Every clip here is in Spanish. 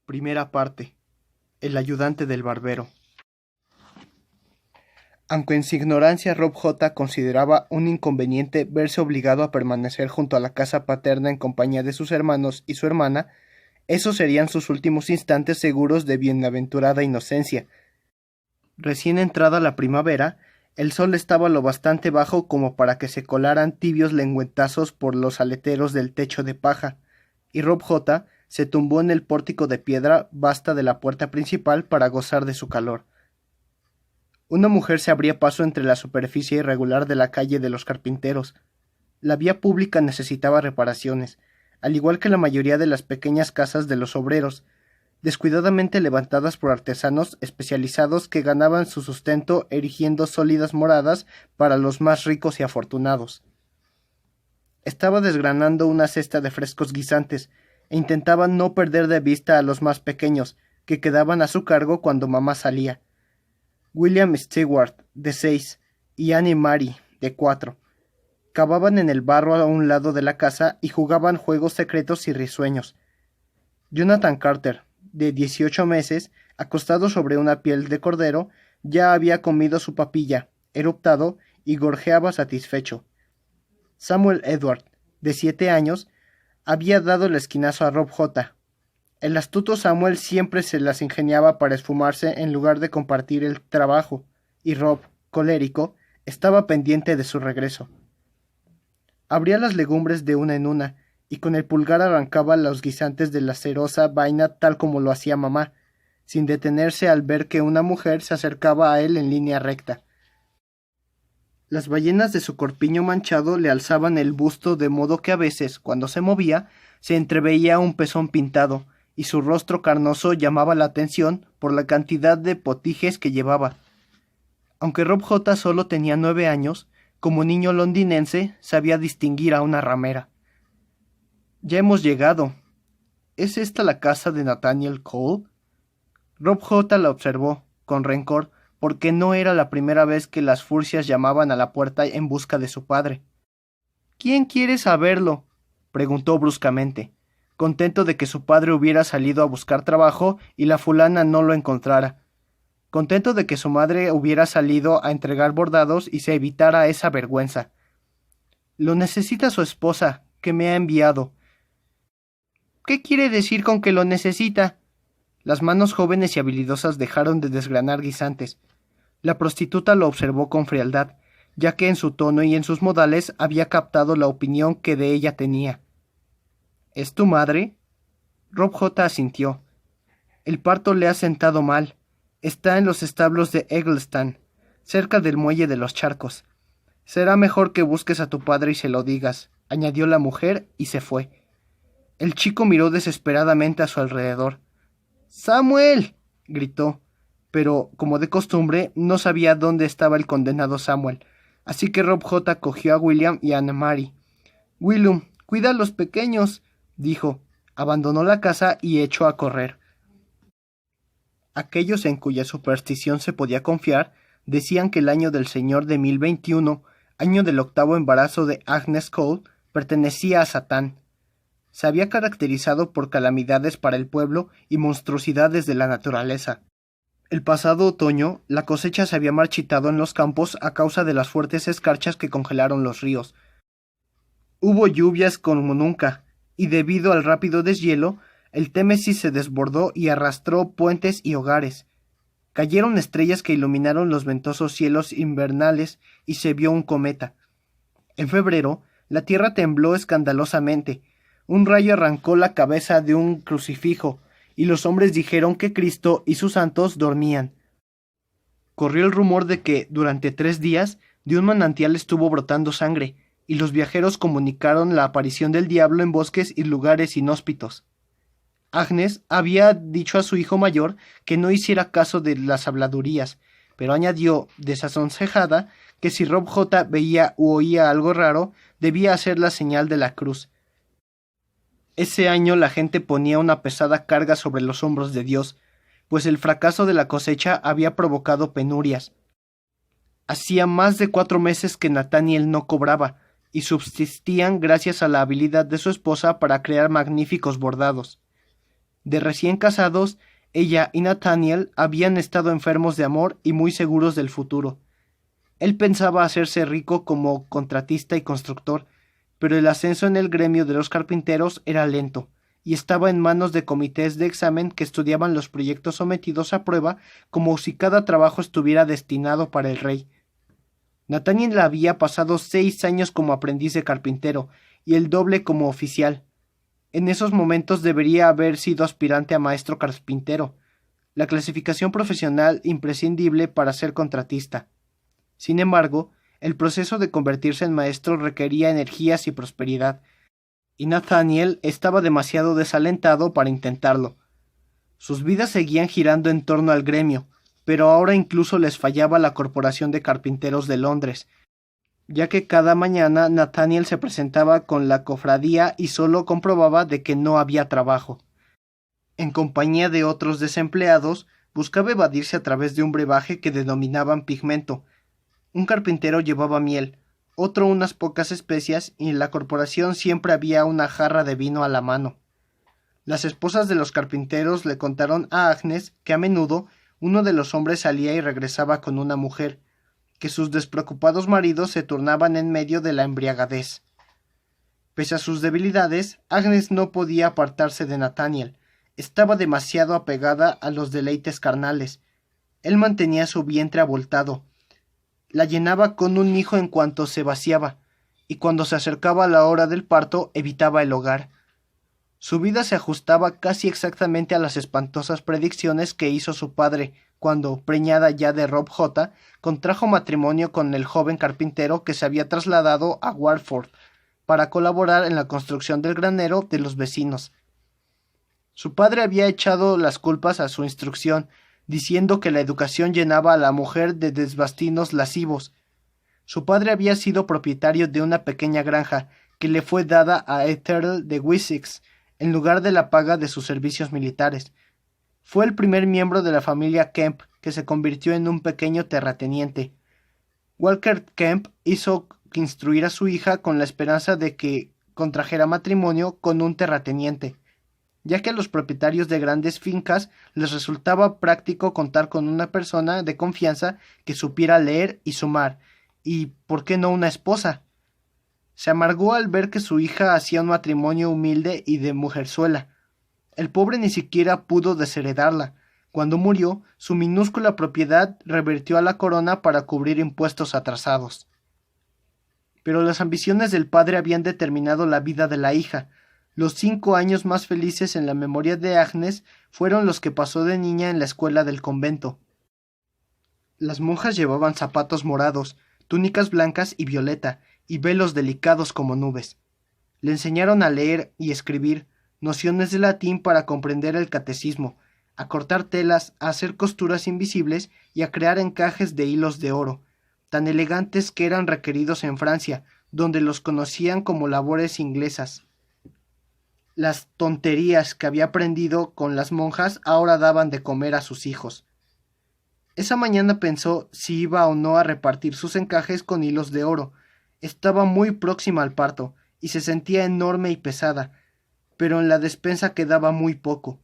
Primera parte. El ayudante del barbero. Aunque en su ignorancia Rob J. consideraba un inconveniente verse obligado a permanecer junto a la casa paterna en compañía de sus hermanos y su hermana, esos serían sus últimos instantes seguros de bienaventurada inocencia. Recién entrada la primavera, el sol estaba lo bastante bajo como para que se colaran tibios lengüetazos por los aleteros del techo de paja, y Rob J. se tumbó en el pórtico de piedra basta de la puerta principal para gozar de su calor. Una mujer se abría paso entre la superficie irregular de la calle de los carpinteros. La vía pública necesitaba reparaciones, al igual que la mayoría de las pequeñas casas de los obreros, descuidadamente levantadas por artesanos especializados que ganaban su sustento erigiendo sólidas moradas para los más ricos y afortunados. Estaba desgranando una cesta de frescos guisantes e intentaba no perder de vista a los más pequeños, que quedaban a su cargo cuando mamá salía. William Stewart, de 6, y Annie Mary, de 4. Cavaban en el barro a un lado de la casa y jugaban juegos secretos y risueños. Jonathan Carter, de 18 meses, acostado sobre una piel de cordero, ya había comido su papilla, eruptado y gorjeaba satisfecho. Samuel Edward, de 7 años, había dado el esquinazo a Rob J. El astuto Samuel siempre se las ingeniaba para esfumarse en lugar de compartir el trabajo, y Rob, colérico, estaba pendiente de su regreso. Abría las legumbres de una en una, y con el pulgar arrancaba los guisantes de la cerosa vaina tal como lo hacía mamá, sin detenerse al ver que una mujer se acercaba a él en línea recta. Las ballenas de su corpiño manchado le alzaban el busto de modo que a veces, cuando se movía, se entreveía un pezón pintado, y su rostro carnoso llamaba la atención por la cantidad de potijes que llevaba. Aunque Rob J. solo tenía 9 años, como niño londinense sabía distinguir a una ramera. «Ya hemos llegado. ¿Es esta la casa de Nathaniel Cole?» Rob J. la observó, con rencor, porque no era la primera vez que las furcias llamaban a la puerta en busca de su padre. «¿Quién quiere saberlo?», preguntó bruscamente, contento de que su padre hubiera salido a buscar trabajo y la fulana no lo encontrara, contento de que su madre hubiera salido a entregar bordados y se evitara esa vergüenza. «Lo necesita su esposa, que me ha enviado». «¿Qué quiere decir con que lo necesita?» Las manos jóvenes y habilidosas dejaron de desgranar guisantes. La prostituta lo observó con frialdad, ya que en su tono y en sus modales había captado la opinión que de ella tenía. «¿Es tu madre?» Rob J. asintió. «El parto le ha sentado mal. Está en los establos de Eggleston, cerca del muelle de los charcos. Será mejor que busques a tu padre y se lo digas», añadió la mujer y se fue. El chico miró desesperadamente a su alrededor. «¡Samuel!», gritó, pero, como de costumbre, no sabía dónde estaba el condenado Samuel, así que Rob J. cogió a William y a Anne Mary. «Willum, cuida a los pequeños», dijo, abandonó la casa y echó a correr. Aquellos en cuya superstición se podía confiar decían que el año del señor de 1021, año del 8º embarazo de Agnes Cole, pertenecía a Satán. Se había caracterizado por calamidades para el pueblo y monstruosidades de la naturaleza. El pasado otoño, la cosecha se había marchitado en los campos a causa de las fuertes escarchas que congelaron los ríos. Hubo lluvias como nunca, y debido al rápido deshielo, el Támesis se desbordó y arrastró puentes y hogares. Cayeron estrellas que iluminaron los ventosos cielos invernales y se vio un cometa. En febrero, la tierra tembló escandalosamente. Un rayo arrancó la cabeza de un crucifijo, y los hombres dijeron que Cristo y sus santos dormían. Corrió el rumor de que, durante 3 días, de un manantial estuvo brotando sangre, y los viajeros comunicaron la aparición del diablo en bosques y lugares inhóspitos. Agnes había dicho a su hijo mayor que no hiciera caso de las habladurías, pero añadió, desaconsejada, que si Rob J. veía u oía algo raro, debía hacer la señal de la cruz. Ese año la gente ponía una pesada carga sobre los hombros de Dios, pues el fracaso de la cosecha había provocado penurias. Hacía más de 4 meses que Nathaniel no cobraba, y subsistían gracias a la habilidad de su esposa para crear magníficos bordados. De recién casados, ella y Nathaniel habían estado enfermos de amor y muy seguros del futuro. Él pensaba hacerse rico como contratista y constructor, pero el ascenso en el gremio de los carpinteros era lento, y estaba en manos de comités de examen que estudiaban los proyectos sometidos a prueba como si cada trabajo estuviera destinado para el rey. Nathaniel había pasado 6 años como aprendiz de carpintero y el doble como oficial. En esos momentos debería haber sido aspirante a maestro carpintero, la clasificación profesional imprescindible para ser contratista. Sin embargo, el proceso de convertirse en maestro requería energías y prosperidad, y Nathaniel estaba demasiado desalentado para intentarlo. Sus vidas seguían girando en torno al gremio, pero ahora incluso les fallaba la Corporación de Carpinteros de Londres, ya que cada mañana Nathaniel se presentaba con la cofradía y solo comprobaba de que no había trabajo. En compañía de otros desempleados, buscaba evadirse a través de un brebaje que denominaban pigmento. Un carpintero llevaba miel, otro unas pocas especias, y en la corporación siempre había una jarra de vino a la mano. Las esposas de los carpinteros le contaron a Agnes que a menudo uno de los hombres salía y regresaba con una mujer, que sus despreocupados maridos se turnaban en medio de la embriagadez. Pese a sus debilidades, Agnes no podía apartarse de Nathaniel. Estaba demasiado apegada a los deleites carnales. Él mantenía su vientre abultado. La llenaba con un hijo en cuanto se vaciaba, y cuando se acercaba la hora del parto evitaba el hogar. Su vida se ajustaba casi exactamente a las espantosas predicciones que hizo su padre cuando, preñada ya de Rob J., contrajo matrimonio con el joven carpintero que se había trasladado a Watford para colaborar en la construcción del granero de los vecinos. Su padre había echado las culpas a su instrucción, diciendo que la educación llenaba a la mujer de desvastinos lascivos. Su padre había sido propietario de una pequeña granja que le fue dada a Ethel de Wessex en lugar de la paga de sus servicios militares. Fue el primer miembro de la familia Kemp que se convirtió en un pequeño terrateniente. Walker Kemp hizo instruir a su hija con la esperanza de que contrajera matrimonio con un terrateniente, ya que a los propietarios de grandes fincas les resultaba práctico contar con una persona de confianza que supiera leer y sumar, y ¿por qué no una esposa? Se amargó al ver que su hija hacía un matrimonio humilde y de mujerzuela. El pobre ni siquiera pudo desheredarla. Cuando murió, su minúscula propiedad revertió a la corona para cubrir impuestos atrasados. Pero las ambiciones del padre habían determinado la vida de la hija. Los 5 años más felices en la memoria de Agnes fueron los que pasó de niña en la escuela del convento. Las monjas llevaban zapatos morados, túnicas blancas y violeta, y velos delicados como nubes. Le enseñaron a leer y escribir, nociones de latín para comprender el catecismo, a cortar telas, a hacer costuras invisibles y a crear encajes de hilos de oro, tan elegantes que eran requeridos en Francia, donde los conocían como labores inglesas. Las tonterías que había aprendido con las monjas ahora daban de comer a sus hijos. Esa mañana pensó si iba o no a repartir sus encajes con hilos de oro. Estaba muy próxima al parto, y se sentía enorme y pesada, pero en la despensa quedaba muy poco.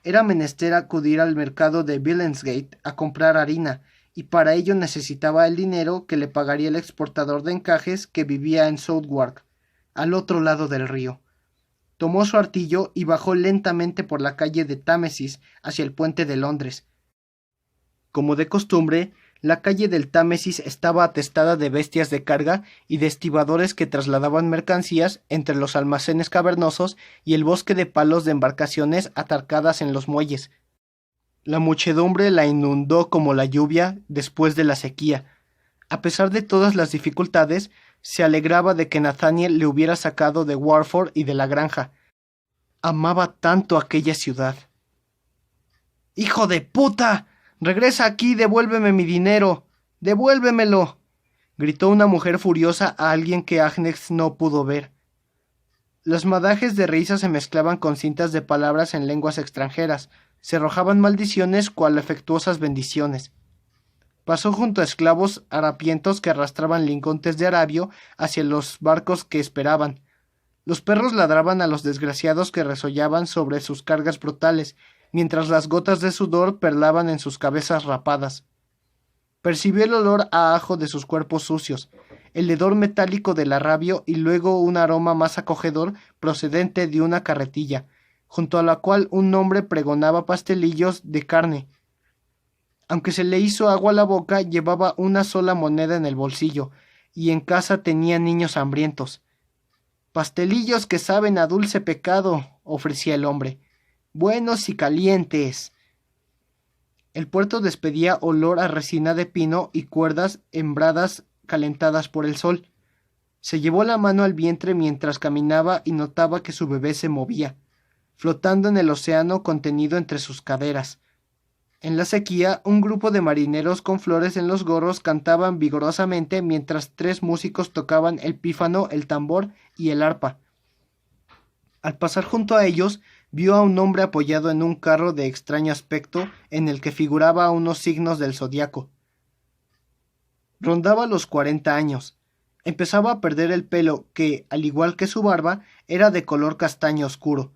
Era menester acudir al mercado de Billingsgate a comprar harina, y para ello necesitaba el dinero que le pagaría el exportador de encajes que vivía en Southwark, al otro lado del río. Tomó su artillo y bajó lentamente por la calle de Támesis hacia el puente de Londres. Como de costumbre, la calle del Támesis estaba atestada de bestias de carga y de estibadores que trasladaban mercancías entre los almacenes cavernosos y el bosque de palos de embarcaciones atarcadas en los muelles. La muchedumbre la inundó como la lluvia después de la sequía. A pesar de todas las dificultades, se alegraba de que Nathaniel le hubiera sacado de Watford y de la granja. Amaba tanto aquella ciudad. ¡Hijo de puta! ¡Regresa aquí y devuélveme mi dinero! ¡Devuélvemelo!, gritó una mujer furiosa a alguien que Agnes no pudo ver. Los madajes de risa se mezclaban con cintas de palabras en lenguas extranjeras, se arrojaban maldiciones cual afectuosas bendiciones. Pasó junto a esclavos harapientos que arrastraban lingotes de arabio hacia los barcos que esperaban. Los perros ladraban a los desgraciados que resollaban sobre sus cargas brutales, mientras las gotas de sudor perlaban en sus cabezas rapadas. Percibió el olor a ajo de sus cuerpos sucios, el hedor metálico del arrabio y luego un aroma más acogedor procedente de una carretilla, junto a la cual un hombre pregonaba pastelillos de carne. Aunque se le hizo agua a la boca, llevaba una sola moneda en el bolsillo, y en casa tenía niños hambrientos. Pastelillos que saben a dulce pecado, ofrecía el hombre, buenos y calientes. El puerto despedía olor a resina de pino y cuerdas hembradas calentadas por el sol. Se llevó la mano al vientre mientras caminaba y notaba que su bebé se movía, flotando en el océano contenido entre sus caderas. En la sequía, un grupo de marineros con flores en los gorros cantaban vigorosamente mientras 3 músicos tocaban el pífano, el tambor y el arpa. Al pasar junto a ellos, vio a un hombre apoyado en un carro de extraño aspecto en el que figuraba unos signos del zodiaco. Rondaba los 40 años. Empezaba a perder el pelo que, al igual que su barba, era de color castaño oscuro.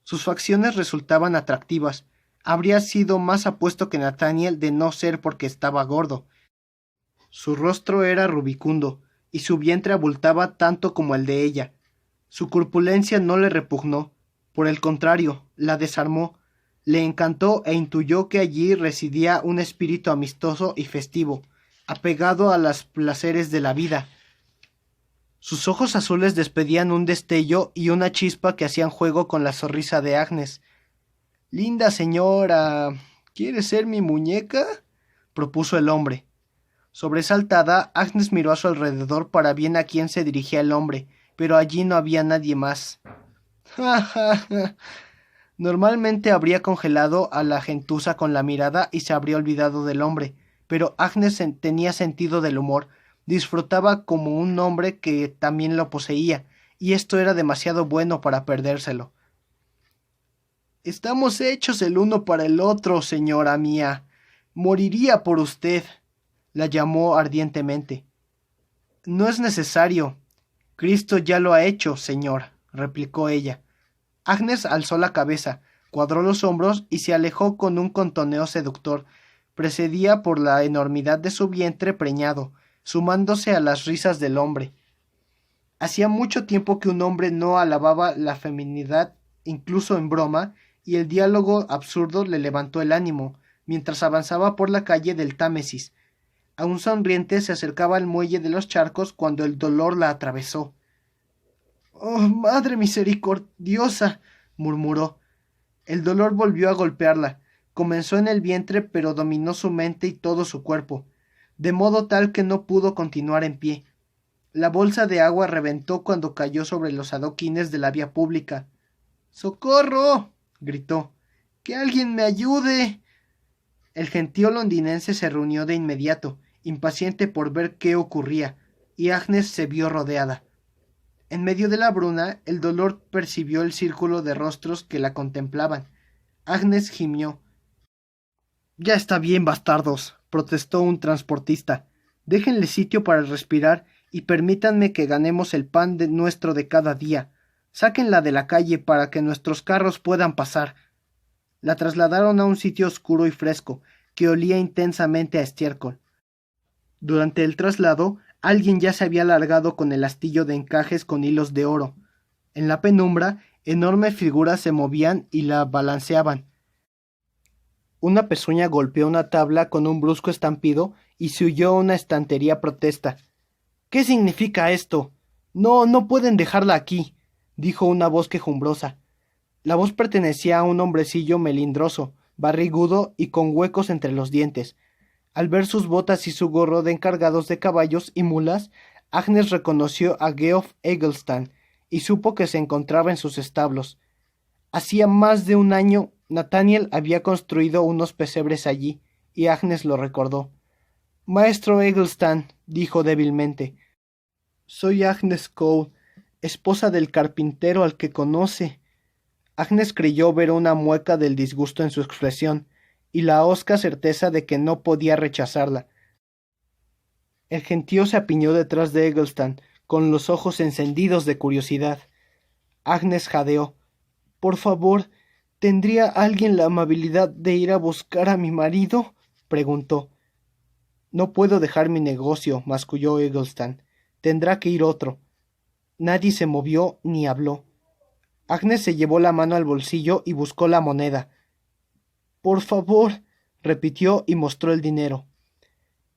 Sus facciones resultaban atractivas. Habría sido más apuesto que Nathaniel de no ser porque estaba gordo. Su rostro era rubicundo, y su vientre abultaba tanto como el de ella. Su corpulencia no le repugnó, por el contrario, la desarmó, le encantó e intuyó que allí residía un espíritu amistoso y festivo, apegado a los placeres de la vida. Sus ojos azules despedían un destello y una chispa que hacían juego con la sonrisa de Agnes. «Linda señora, ¿quiere ser mi muñeca?», propuso el hombre. Sobresaltada, Agnes miró a su alrededor para ver a quién se dirigía el hombre, pero allí no había nadie más. «Ja, ja, ja». Normalmente habría congelado a la gentuza con la mirada y se habría olvidado del hombre, pero Agnes tenía sentido del humor, disfrutaba como un hombre que también lo poseía, y esto era demasiado bueno para perdérselo. «Estamos hechos el uno para el otro, señora mía. Moriría por usted», la llamó ardientemente. «No es necesario. Cristo ya lo ha hecho, señor», replicó ella. Agnes alzó la cabeza, cuadró los hombros y se alejó con un contoneo seductor, precedida por la enormidad de su vientre preñado, sumándose a las risas del hombre. Hacía mucho tiempo que un hombre no alababa la feminidad, incluso en broma, y el diálogo absurdo le levantó el ánimo, mientras avanzaba por la calle del Támesis. Aún sonriente se acercaba al muelle de los charcos cuando el dolor la atravesó. «¡Oh, madre misericordiosa!», murmuró. El dolor volvió a golpearla. Comenzó en el vientre, pero dominó su mente y todo su cuerpo, de modo tal que no pudo continuar en pie. La bolsa de agua reventó cuando cayó sobre los adoquines de la vía pública. «¡Socorro!», gritó. «¡Que alguien me ayude!». El gentío londinense se reunió de inmediato, impaciente por ver qué ocurría, y Agnes se vio rodeada. En medio de la bruna, el dolor percibió el círculo de rostros que la contemplaban. Agnes gimió. «Ya está bien, bastardos», protestó un transportista. «Déjenle sitio para respirar y permítanme que ganemos el pan nuestro de cada día. Sáquenla de la calle para que nuestros carros puedan pasar». La trasladaron a un sitio oscuro y fresco, que olía intensamente a estiércol. Durante el traslado, alguien ya se había largado con el astillo de encajes con hilos de oro. En la penumbra, enormes figuras se movían y la balanceaban. Una pezuña golpeó una tabla con un brusco estampido y se oyó una estantería protesta. «¿Qué significa esto? No pueden dejarla aquí», dijo una voz quejumbrosa. La voz pertenecía a un hombrecillo melindroso, barrigudo y con huecos entre los dientes. Al ver sus botas y su gorro de encargados de caballos y mulas, Agnes reconoció a Geoff Eggleston y supo que se encontraba en sus establos. Hacía más de un año Nathaniel había construido unos pesebres allí, y Agnes lo recordó. «Maestro Eggleston», dijo débilmente, «soy Agnes Cole, esposa del carpintero al que conoce». Agnes creyó ver una mueca del disgusto en su expresión, y la hosca certeza de que no podía rechazarla. El gentío se apiñó detrás de Eggleston, con los ojos encendidos de curiosidad. Agnes jadeó. —Por favor, ¿tendría alguien la amabilidad de ir a buscar a mi marido? —preguntó. —No puedo dejar mi negocio —masculló Eggleston—. Tendrá que ir otro. Nadie se movió ni habló. Agnes se llevó la mano al bolsillo y buscó la moneda. —Por favor —repitió y mostró el dinero.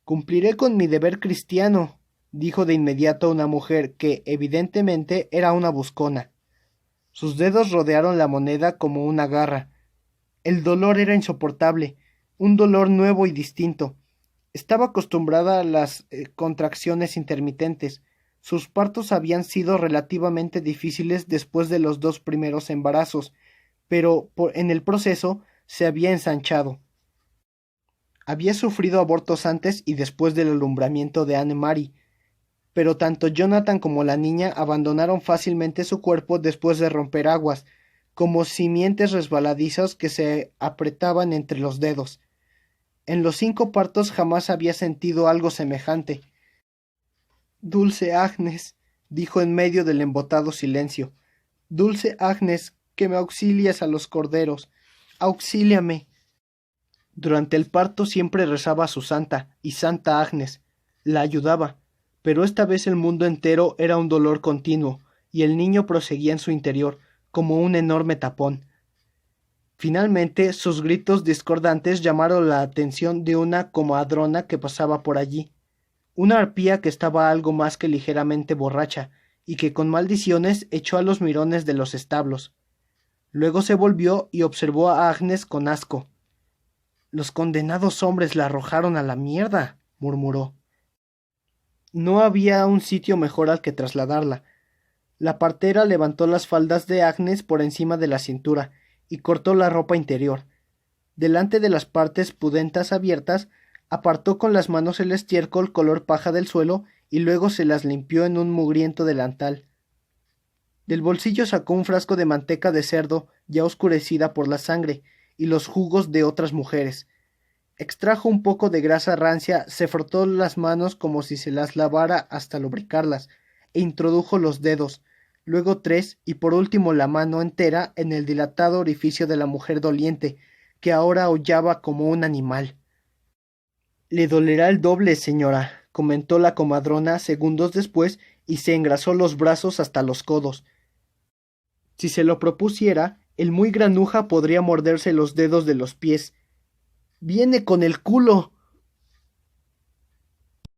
—Cumpliré con mi deber cristiano —dijo de inmediato una mujer que, evidentemente, era una buscona. Sus dedos rodearon la moneda como una garra. El dolor era insoportable, un dolor nuevo y distinto. Estaba acostumbrada a las contracciones intermitentes. Sus partos habían sido relativamente difíciles después de los 2 primeros embarazos, pero en el proceso se había ensanchado. Había sufrido abortos antes y después del alumbramiento de Anne-Marie, pero tanto Jonathan como la niña abandonaron fácilmente su cuerpo después de romper aguas, como simientes resbaladizos que se apretaban entre los dedos. En los 5 partos jamás había sentido algo semejante. —Dulce Agnes —dijo en medio del embotado silencio—, Dulce Agnes, que me auxilias a los corderos, auxíliame. Durante el parto siempre rezaba a su santa, y Santa Agnes la ayudaba, pero esta vez el mundo entero era un dolor continuo, y el niño proseguía en su interior, como un enorme tapón. Finalmente, sus gritos discordantes llamaron la atención de una comadrona que pasaba por allí, una arpía que estaba algo más que ligeramente borracha, y que con maldiciones echó a los mirones de los establos. Luego se volvió y observó a Agnes con asco. —Los condenados hombres la arrojaron a la mierda —murmuró. No había un sitio mejor al que trasladarla. La partera levantó las faldas de Agnes por encima de la cintura y cortó la ropa interior. Delante de las partes pudentas abiertas, apartó con las manos el estiércol color paja del suelo y luego se las limpió en un mugriento delantal. Del bolsillo sacó un frasco de manteca de cerdo ya oscurecida por la sangre y los jugos de otras mujeres. Extrajo un poco de grasa rancia, se frotó las manos como si se las lavara hasta lubricarlas, e introdujo los dedos, luego 3 y por último la mano entera en el dilatado orificio de la mujer doliente, que ahora aullaba como un animal. —Le dolerá el doble, señora —comentó la comadrona segundos después, y se engrasó los brazos hasta los codos. Si se lo propusiera, el muy granuja podría morderse los dedos de los pies. —¡Viene con el culo!